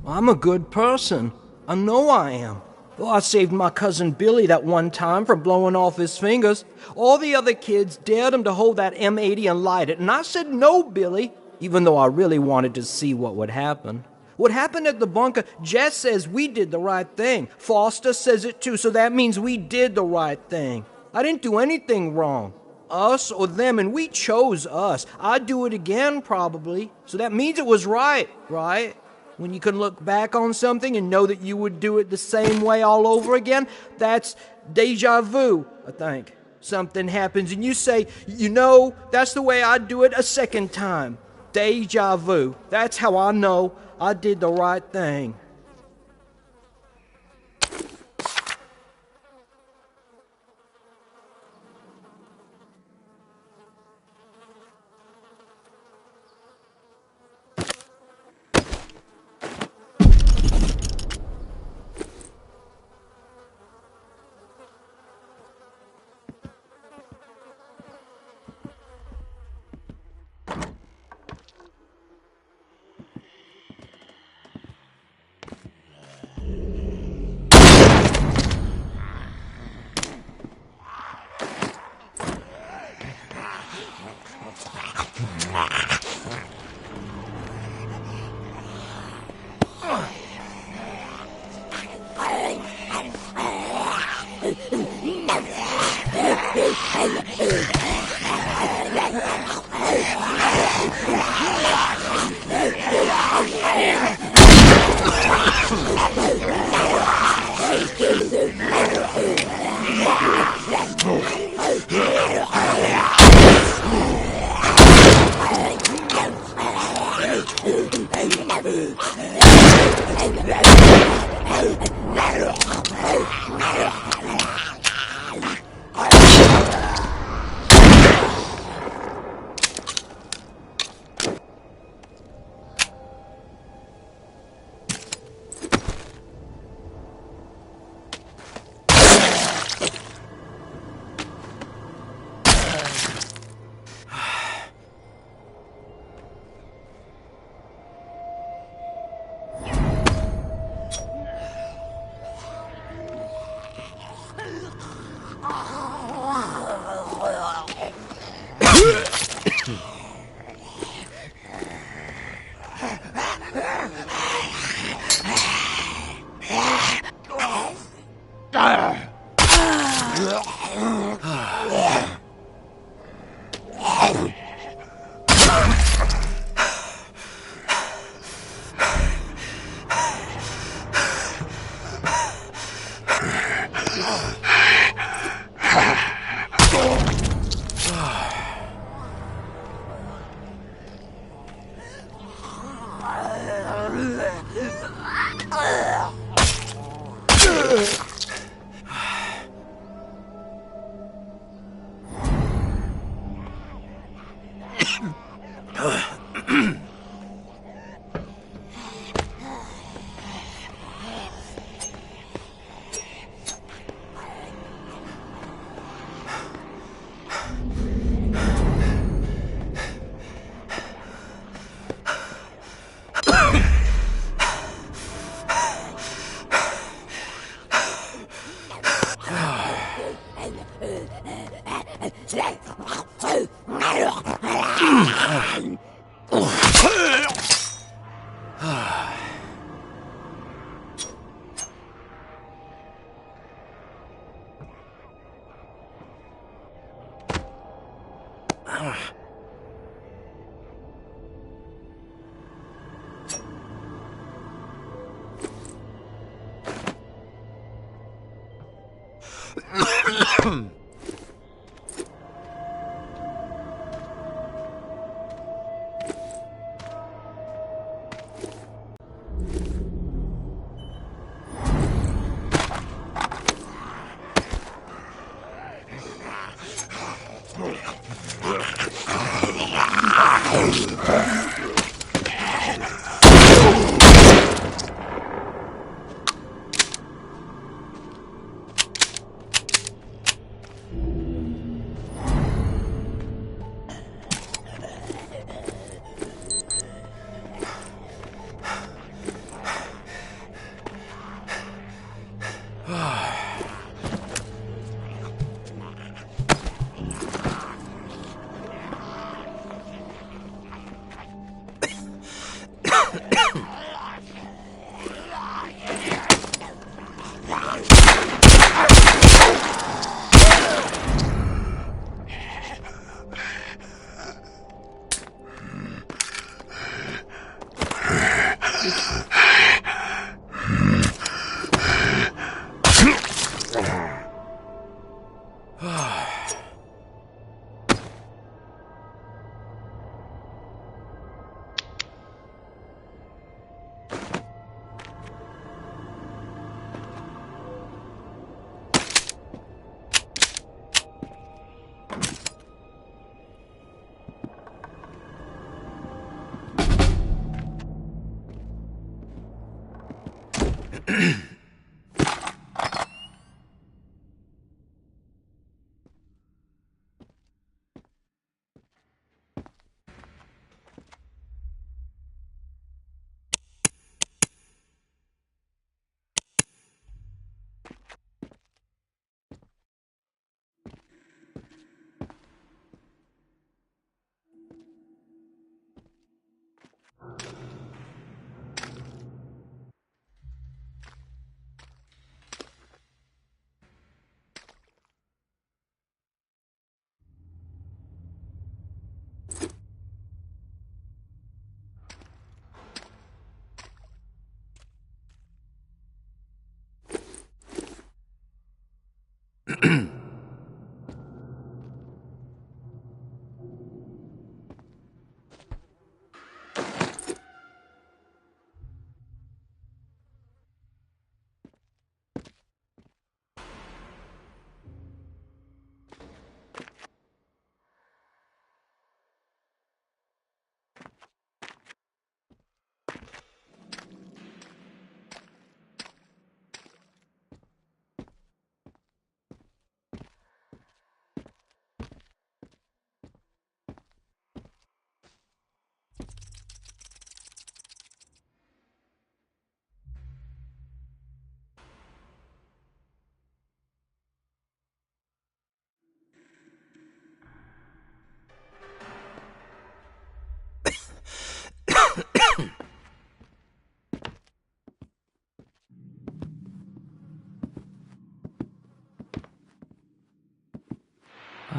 I'm a good person. I know I am. Well, I saved my cousin Billy that one time from blowing off his fingers. All the other kids dared him to hold that M80 and light it, and I said no, Billy, even though I really wanted to see what would happen. What happened at the bunker, Jess says we did the right thing. Foster says it too, so that means we did the right thing. I didn't do anything wrong. Us or them, and we chose us. I'd do it again, probably. So that means it was right, right? When you can look back on something and know that you would do it the same way all over again, that's deja vu, I think. Something happens and you say, you know, that's the way I'd do it a second time. Deja vu. That's how I know I did the right thing.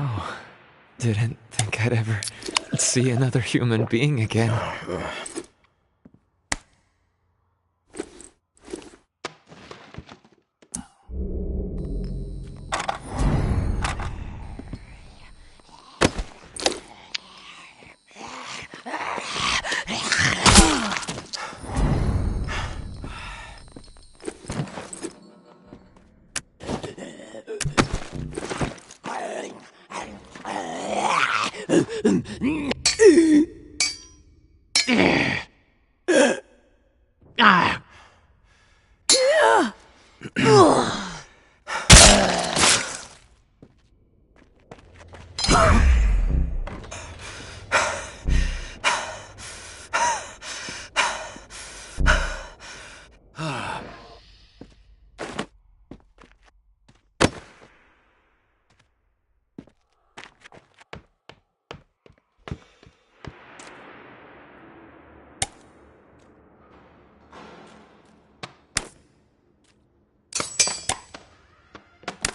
Oh, didn't think I'd ever see another human being again.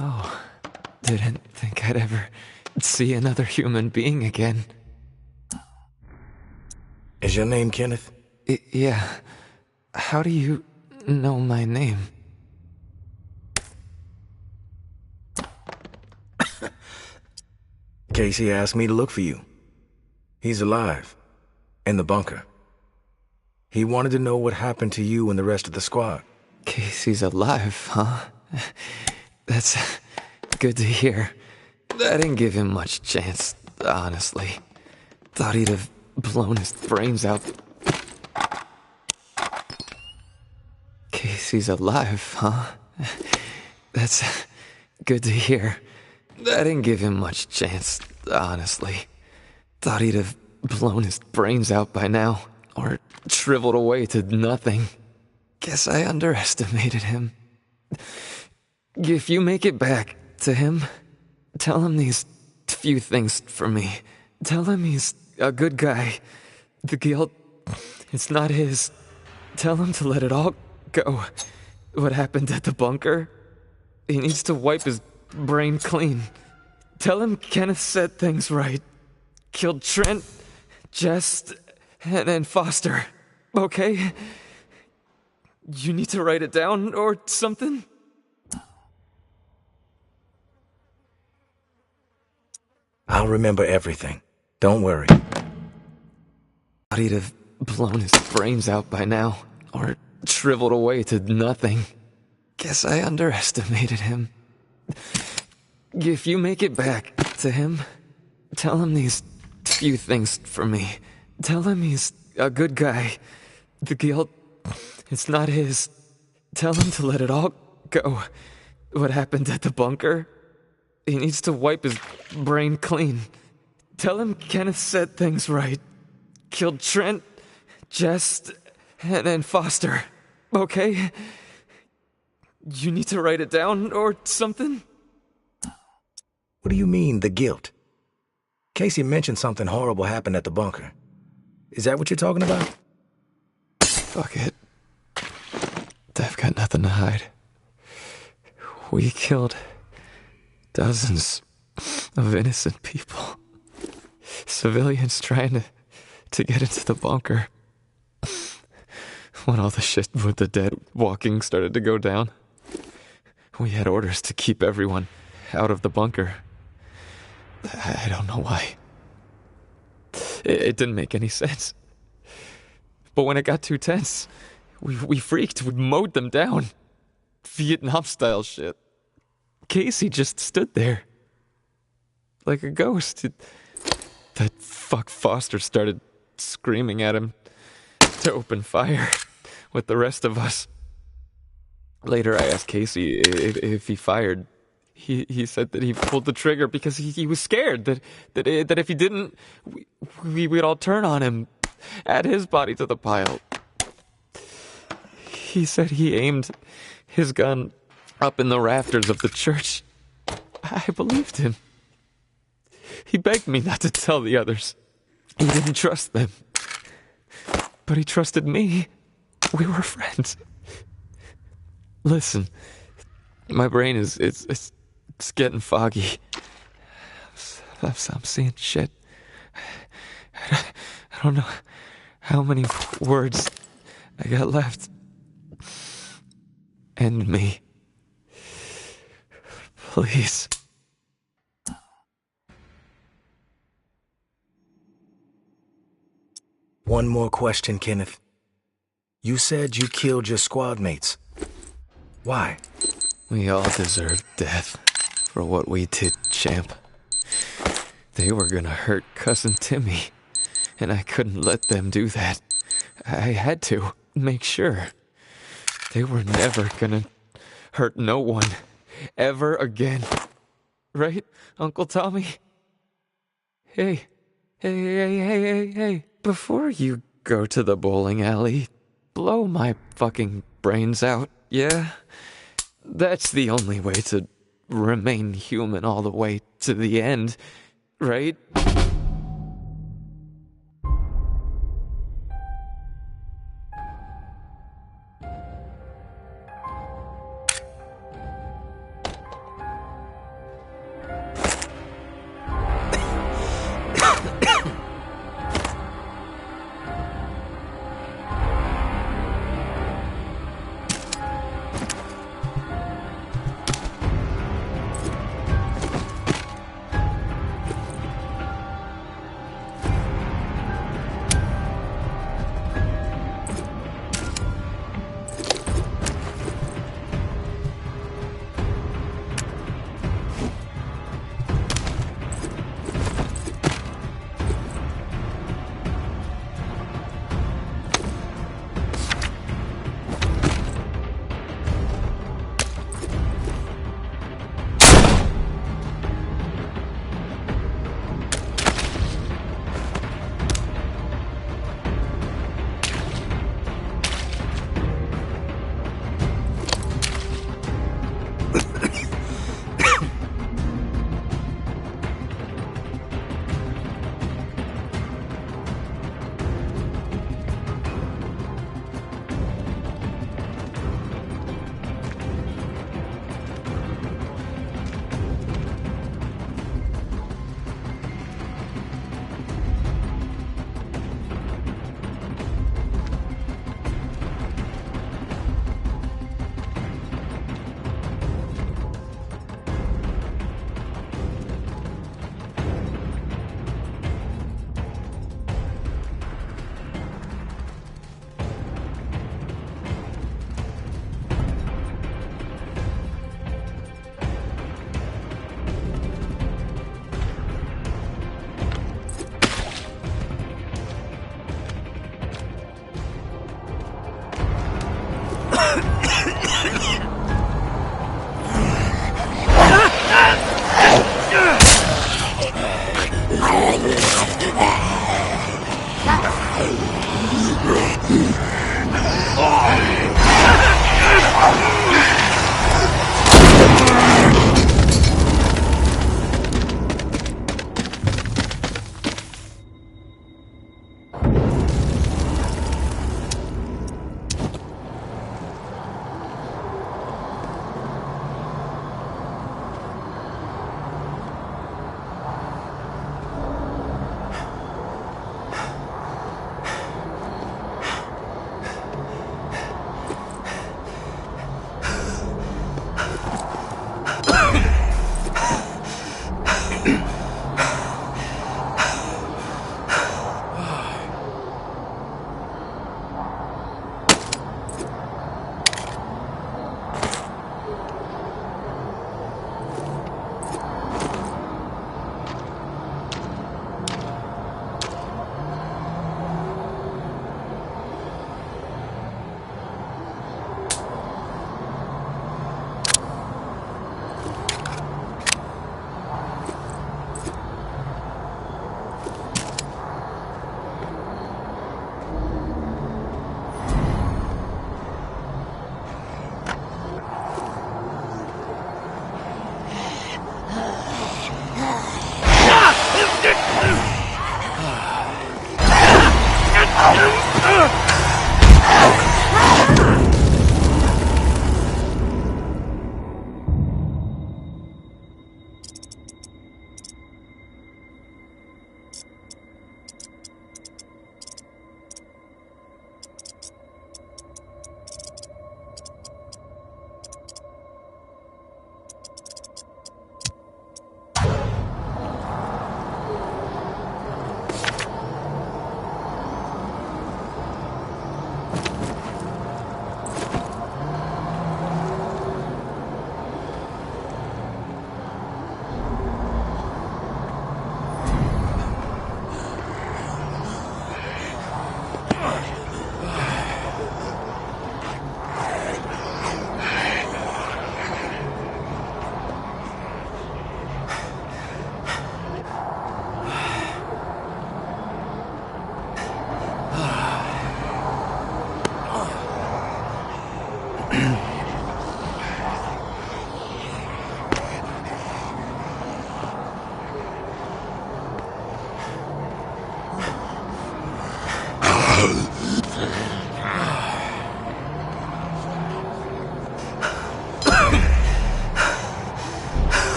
Oh, didn't think I'd ever see another human being again. Is your name Kenneth? Yeah. How do you know my name? Casey asked me to look for you. He's alive. In the bunker. He wanted to know what happened to you and the rest of the squad. Casey's alive, huh? That's good to hear. I didn't give him much chance, honestly. Thought he'd have blown his brains out. Casey's alive, huh? That's good to hear. I didn't give him much chance, honestly. Thought he'd have blown his brains out by now, or shriveled away to nothing. Guess I underestimated him. If you make it back to him, tell him these few things for me. Tell him he's a good guy. The guilt, it's not his. Tell him to let it all go. What happened at the bunker? He needs to wipe his brain clean. Tell him Kenneth said things right. Killed Trent, Jess, and Foster. okay? You need to write it down or something? I'll remember everything. Don't worry. Thought he'd have blown his brains out by now, or shriveled away to nothing. Guess I underestimated him. If you make it back to him, tell him these few things for me. Tell him he's a good guy. The guilt, it's not his. Tell him to let it all go. What happened at the bunker? He needs to wipe his brain clean. Tell him Kenneth said things right. Killed Trent, Jess, and Foster. Okay? You need to write it down or something? What do you mean, the guilt? Casey mentioned something horrible happened at the bunker. Is that what you're talking about? Fuck it. I've got nothing to hide. We killed dozens of innocent people. Civilians trying to get into the bunker. When all the shit with the dead walking started to go down, we had orders to keep everyone out of the bunker. I don't know why. It didn't make any sense. But when it got too tense, we freaked. We mowed them down. Vietnam-style shit. Casey just stood there. Like a ghost. That fuck Foster started screaming at him to open fire with the rest of us. Later I asked Casey if he fired. He said that he pulled the trigger because he was scared that if he didn't, we'd all turn on him, add his body to the pile. He said he aimed his gun up in the rafters of the church. I believed him. He begged me not to tell the others. He didn't trust them. But he trusted me. We were friends. Listen, my brain is getting foggy. I'm seeing shit. I don't know how many words I got left. End me. Please. One more question, Kenneth. You said you killed your squad mates. Why? We all deserve death for what we did, champ. They were gonna hurt Cousin Timmy, and I couldn't let them do that. I had to make sure. They were never gonna hurt no one, ever again. Right, Uncle Tommy? Hey. Before you go to the bowling alley, blow my fucking brains out, yeah? That's the only way to remain human all the way to the end, right?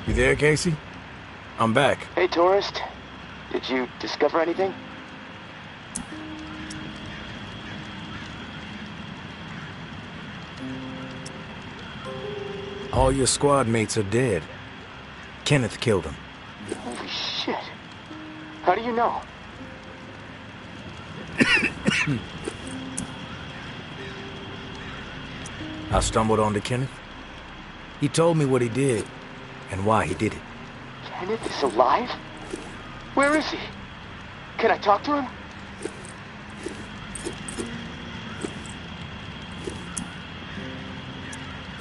You there, Casey? I'm back. Hey, tourist. Did you discover anything? All your squad mates are dead. Kenneth killed them. Holy shit. How do you know? I stumbled onto Kenneth. He told me what he did and why he did it. Kenneth is alive? Where is he? Can I talk to him?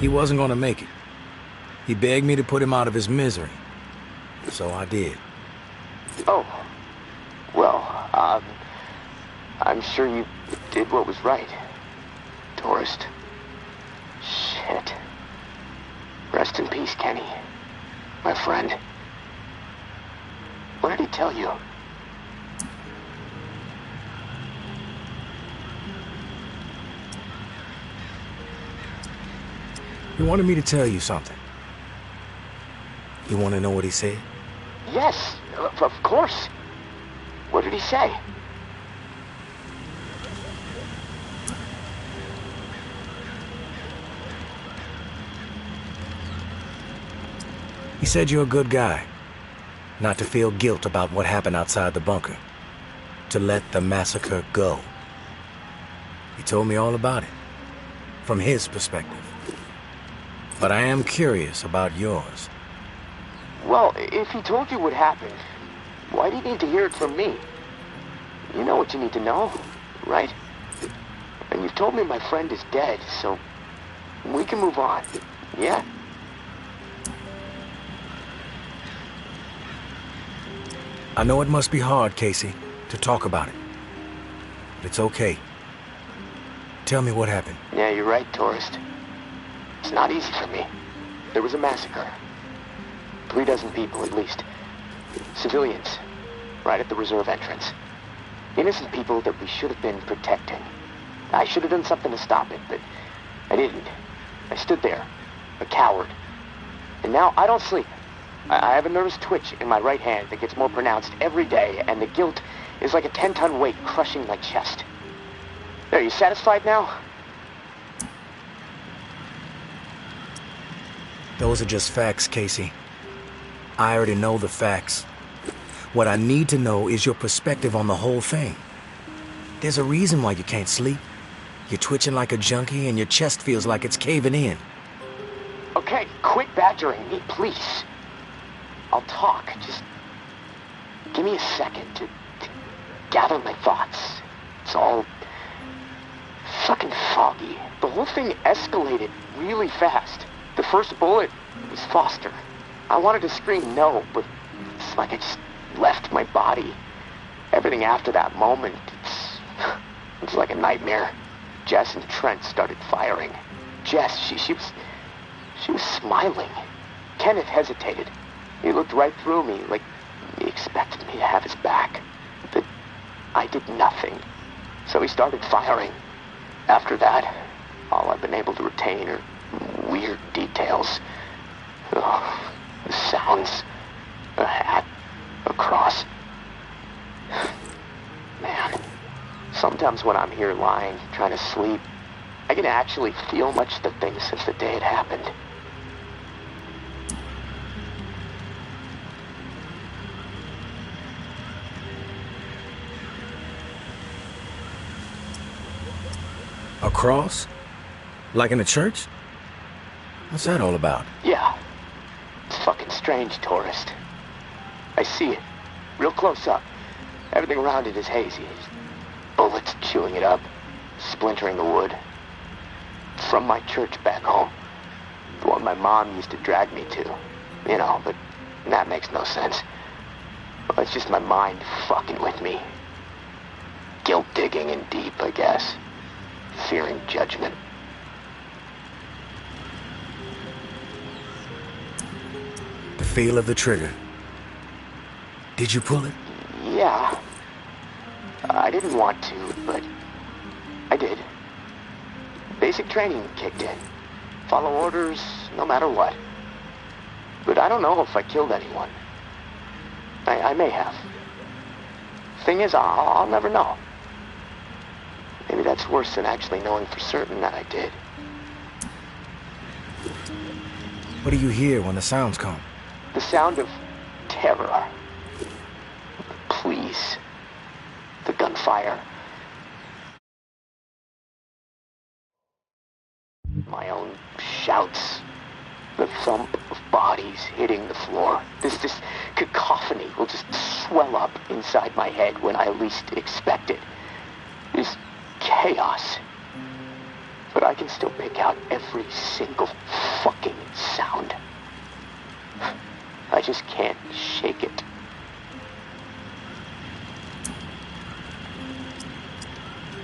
He wasn't gonna make it. He begged me to put him out of his misery. So I did. Oh. Well, I'm sure you did what was right. Tourist. Shit. Rest in peace, Kenny. My friend. What did he tell you? He wanted me to tell you something. You want to know what he said? Yes, of course. What did he say? He said you're a good guy. Not to feel guilt about what happened outside the bunker. To let the massacre go. He told me all about it. From his perspective. But I am curious about yours. Well, if he told you what happened, why do you need to hear it from me? You know what you need to know, right? And you've told me my friend is dead, so we can move on, yeah? I know it must be hard, Casey, to talk about it. But it's okay. Tell me what happened. Yeah, you're right, tourist. It's not easy for me. There was a massacre. 36 people, at least. Civilians. Right at the reserve entrance. Innocent people that we should have been protecting. I should have done something to stop it, but I didn't. I stood there, a coward. And now I don't sleep. I have a nervous twitch in my right hand that gets more pronounced every day, and the guilt is like a 10-ton weight crushing my chest. Are you satisfied now? Those are just facts, Casey. I already know the facts. What I need to know is your perspective on the whole thing. There's a reason why you can't sleep. You're twitching like a junkie and your chest feels like it's caving in. Okay, quit badgering me, please. I'll talk, just give me a second to gather my thoughts. It's all fucking foggy. The whole thing escalated really fast. The first bullet was Foster. I wanted to scream no, but it's like I just left my body. Everything after that moment, it's like a nightmare. Jess and Trent started firing. Jess, she was She was smiling. Kenneth hesitated. He looked right through me, like he expected me to have his back. But I did nothing. So he started firing. After that, all I've been able to retain are weird details. Oh, the sounds, a hat, a cross. Man, sometimes when I'm here lying, trying to sleep, I can actually feel much of the things since the day it happened. A cross? Like in a church? What's that all about? Yeah. It's fucking strange, tourist. I see it. Real close up. Everything around it is hazy. Bullets chewing it up. Splintering the wood. From my church back home. The one my mom used to drag me to. You know, but that makes no sense. Well, it's just my mind fucking with me. Guilt digging in deep, I guess. Fearing judgment. The feel of the trigger. Did you pull it? Yeah. I didn't want to, but I did. Basic training kicked in. Follow orders, no matter what. But I don't know if I killed anyone. I may have. Thing is, I'll never know. Maybe that's worse than actually knowing for certain that I did. What do you hear when the sounds come? The sound of terror. Please. The gunfire. My own shouts. The thump of bodies hitting the floor. This cacophony will just swell up inside my head when I least expect it. This chaos. But I can still pick out every single fucking sound. I just can't shake it.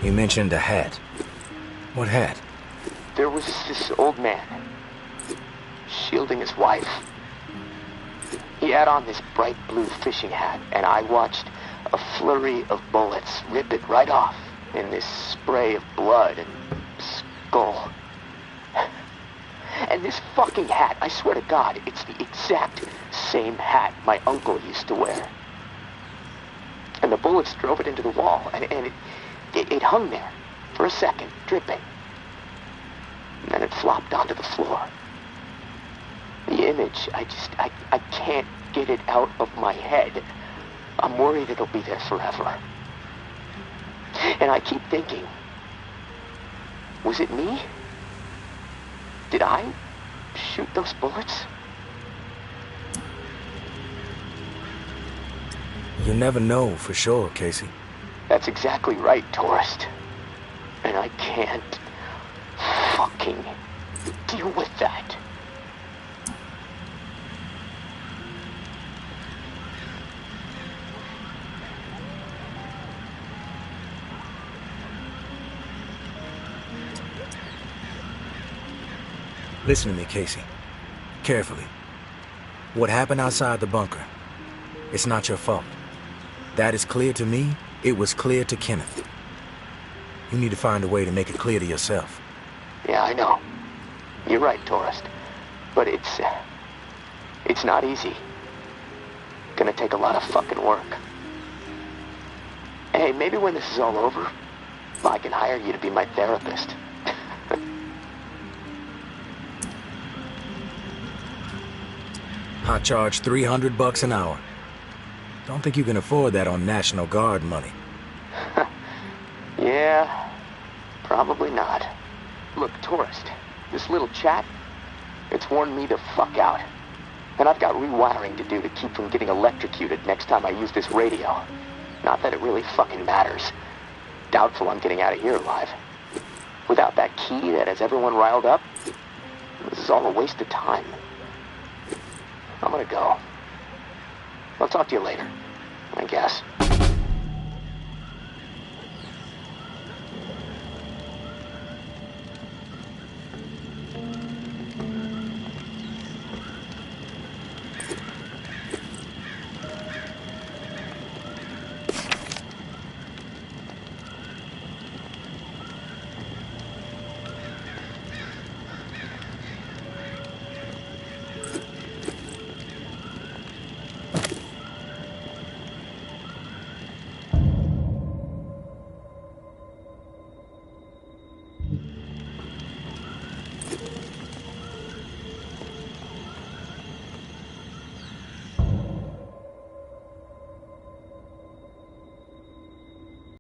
You mentioned a hat. What hat? There was this old man, shielding his wife. He had on this bright blue fishing hat, and I watched a flurry of bullets rip it right off in this spray of blood and skull. And this fucking hat, I swear to God, it's the exact same hat my uncle used to wear. And the bullets drove it into the wall, and it hung there for a second, dripping. And then it flopped onto the floor. The image, I can't get it out of my head. I'm worried it'll be there forever. And I keep thinking, was it me? Did I shoot those bullets? You never know for sure, Casey. That's exactly right, tourist. And I can't fucking deal with that. Listen to me, Casey. Carefully. What happened outside the bunker? It's not your fault. That is clear to me. It was clear to Kenneth. You need to find a way to make it clear to yourself. Yeah, I know. You're right, tourist. But it's not easy. Gonna take a lot of fucking work. Hey, maybe when this is all over, I can hire you to be my therapist. I charge $300 an hour. Don't think you can afford that on National Guard money. Yeah, probably not. Look, tourist, this little chat, it's worn me the fuck out. And I've got rewiring to do to keep from getting electrocuted next time I use this radio. Not that it really fucking matters. Doubtful I'm getting out of here alive. Without that key that has everyone riled up, this is all a waste of time. I'm gonna go. I'll talk to you later, I guess.